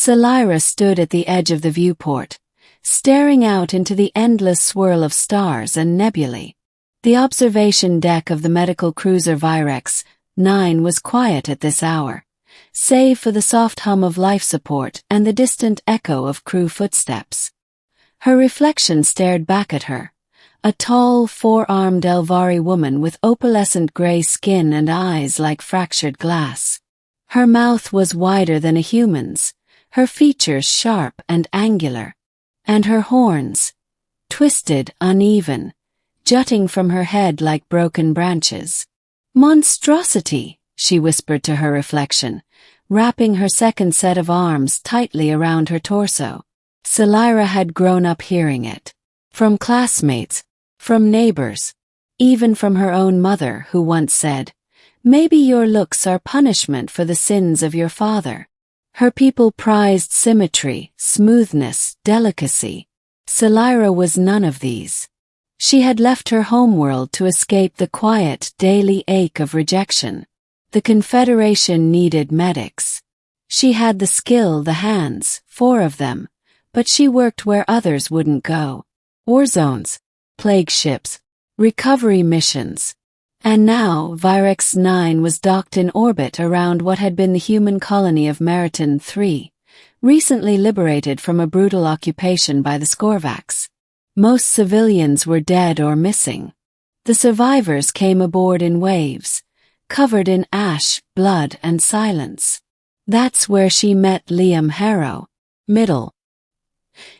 Selira stood at the edge of the viewport, staring out into the endless swirl of stars and nebulae. The observation deck of the medical cruiser Virex 9 was quiet at this hour, save for the soft hum of life support and the distant echo of crew footsteps. Her reflection stared back at her, a tall, four-armed Elvari woman with opalescent gray skin and eyes like fractured glass. Her mouth was wider than a human's, her features sharp and angular, and her horns, twisted, uneven, jutting from her head like broken branches. "Monstrosity," she whispered to her reflection, wrapping her second set of arms tightly around her torso. Selira had grown up hearing it. From classmates, from neighbors, even from her own mother who once said, "Maybe your looks are punishment for the sins of your father." Her people prized symmetry, smoothness, delicacy. Selira was none of these. She had left her homeworld to escape the quiet, daily ache of rejection. The Confederation needed medics. She had the skill, the hands, 4 of them, but she worked where others wouldn't go. War zones, plague ships, recovery missions. And now Virex 9 was docked in orbit around what had been the human colony of Meriton 3, recently liberated from a brutal occupation by the Skorvax. Most civilians were dead or missing. The survivors came aboard in waves, covered in ash, blood, and silence. That's where she met Liam Harrow. Middle.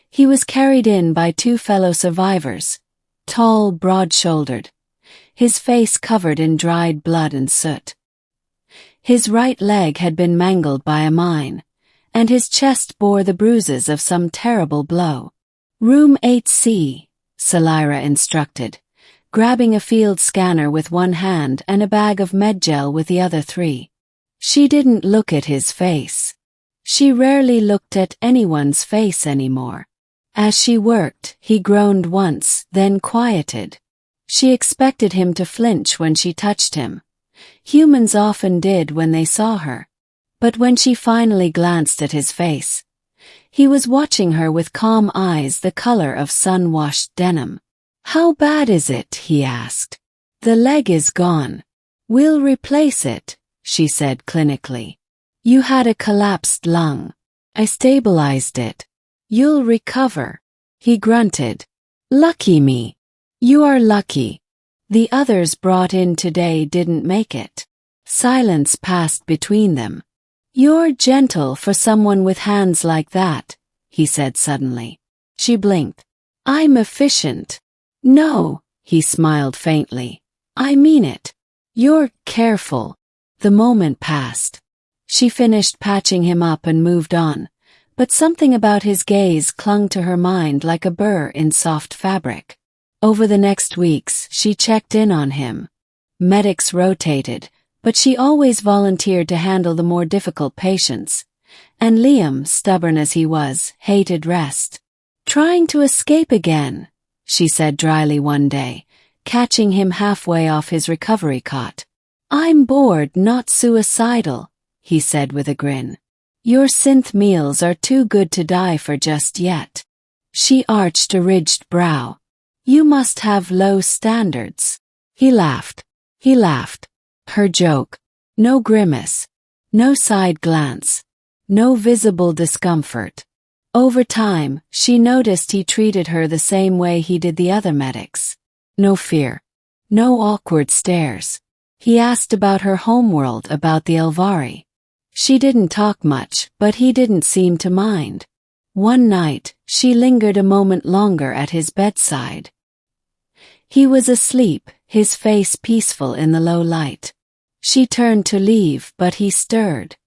He was carried in by 2 fellow survivors, tall, broad-shouldered, his face covered in dried blood and soot. His right leg had been mangled by a mine, and his chest bore the bruises of some terrible blow. "Room 8C, Selira instructed, grabbing a field scanner with one hand and a bag of medgel with the other 3. She didn't look at his face. She rarely looked at anyone's face anymore. As she worked, he groaned once, then quieted. She expected him to flinch when she touched him. Humans often did when they saw her. But when she finally glanced at his face, he was watching her with calm eyes the color of sun-washed denim. "How bad is it?" he asked. "The leg is gone. We'll replace it," she said clinically. "You had a collapsed lung. I stabilized it. You'll recover." He grunted. "Lucky me." "You are lucky. The others brought in today didn't make it." Silence passed between them. "You're gentle for someone with hands like that," he said suddenly. She blinked. "I'm efficient." "No," he smiled faintly. "I mean it. You're careful." The moment passed. She finished patching him up and moved on, but something about his gaze clung to her mind like a burr in soft fabric. Over the next weeks, she checked in on him. Medics rotated, but she always volunteered to handle the more difficult patients. And Liam, stubborn as he was, hated rest. "Trying to escape again," she said dryly one day, catching him halfway off his recovery cot. "I'm bored, not suicidal," he said with a grin. "Your synth meals are too good to die for just yet." She arched a ridged brow. "You must have low standards." He laughed. Her joke. No grimace. No side glance. No visible discomfort. Over time, she noticed he treated her the same way he did the other medics. No fear. No awkward stares. He asked about her homeworld, about the Elvari. She didn't talk much, but he didn't seem to mind. One night, she lingered a moment longer at his bedside. He was asleep, his face peaceful in the low light. She turned to leave, but he stirred.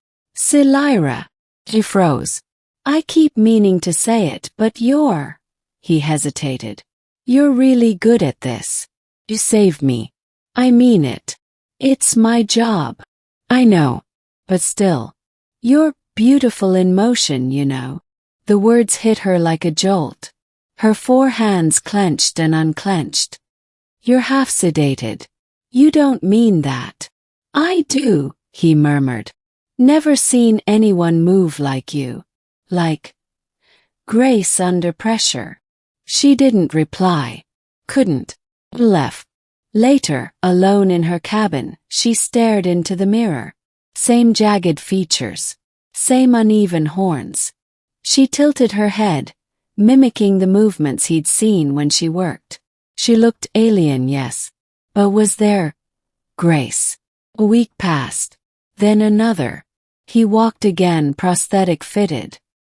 "Selira." She froze. "I keep meaning to say it, but you're..." He hesitated. "You're really good at this. You saved me. I mean it. It's my job." "I know. But still. You're beautiful in motion, you know." The words hit her like a jolt. Her 4 hands clenched and unclenched. "You're half sedated. You don't mean that." "I do," he murmured. "Never seen anyone move like you." like grace under pressure. She didn't reply. Couldn't. Left. Later, alone in her cabin, she stared into the mirror. Same jagged features. Same uneven horns. She tilted her head, mimicking the movements he'd seen when she worked. She looked alien, yes. But was there grace? A week passed. Then another. He walked again, prosthetic fitted.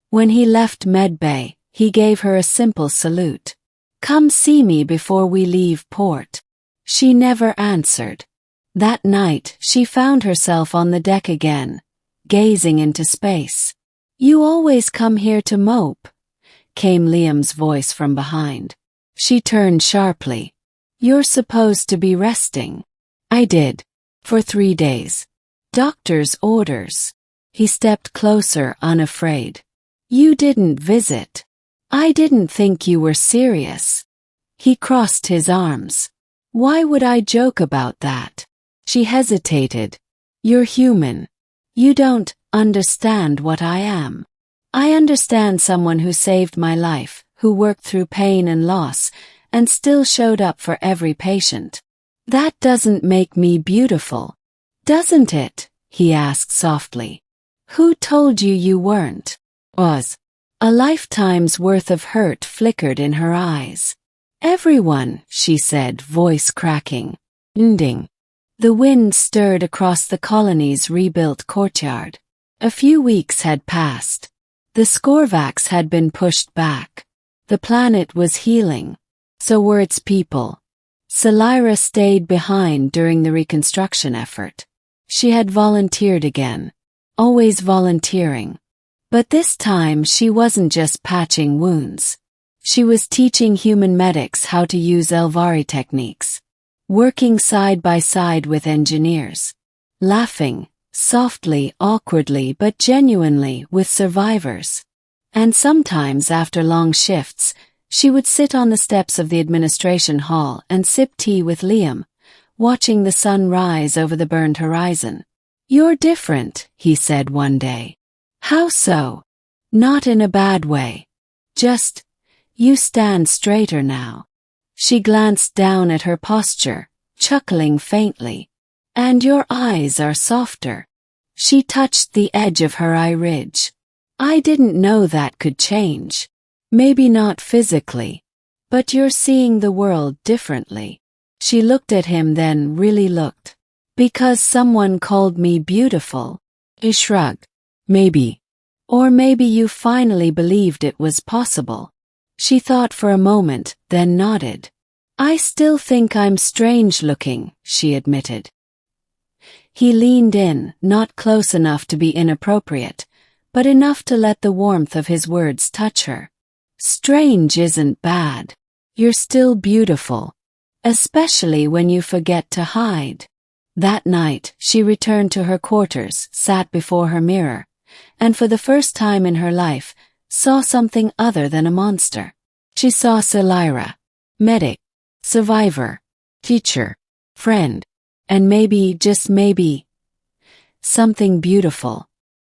When he left medbay, he gave her a simple salute. "Come see me before we leave port." She never answered. That night, she found herself on the deck again, gazing into space. "You always come here to mope," came Liam's voice from behind. She turned sharply. "You're supposed to be resting." "I did. For 3 days. Doctor's orders." He stepped closer, unafraid. "You didn't visit. I didn't think you were serious." He crossed his arms. "Why would I joke about that?" She hesitated. "You're human. You don't understand what I am. I understand someone who saved my life, who worked through pain and loss, and still showed up for every patient. That doesn't make me beautiful, doesn't it?" he asked softly. "Who told you you weren't?" Was. A lifetime's worth of hurt flickered in her eyes. "Everyone," she said, voice cracking. Ending. The wind stirred across the colony's rebuilt courtyard. A few weeks had passed. The Skorvax had been pushed back. The planet was healing. So were its people. Selira stayed behind during the reconstruction effort. She had volunteered again. Always volunteering. But this time she wasn't just patching wounds. She was teaching human medics how to use Elvari techniques. Working side by side with engineers. Laughing, softly, awkwardly but genuinely, with survivors. And sometimes after long shifts, she would sit on the steps of the administration hall and sip tea with Liam, watching the sun rise over the burned horizon. "You're different," he said one day. "How so?" "Not in a bad way. Just, you stand straighter now." She glanced down at her posture, chuckling faintly. "And your eyes are softer." She touched the edge of her eye ridge. "I didn't know that could change. Maybe not physically. But you're seeing the world differently." She looked at him, then really looked. "Because someone called me beautiful?" He shrugged. "Maybe. Or maybe you finally believed it was possible." She thought for a moment, then nodded. "I still think I'm strange looking," she admitted. He leaned in, not close enough to be inappropriate, but enough to let the warmth of his words touch her. "Strange isn't bad. You're still beautiful. Especially when you forget to hide." That night, she returned to her quarters, sat before her mirror, and for the first time in her life, saw something other than a monster. She saw Selira. Medic. Survivor. Teacher. Friend. And maybe, just maybe, something beautiful.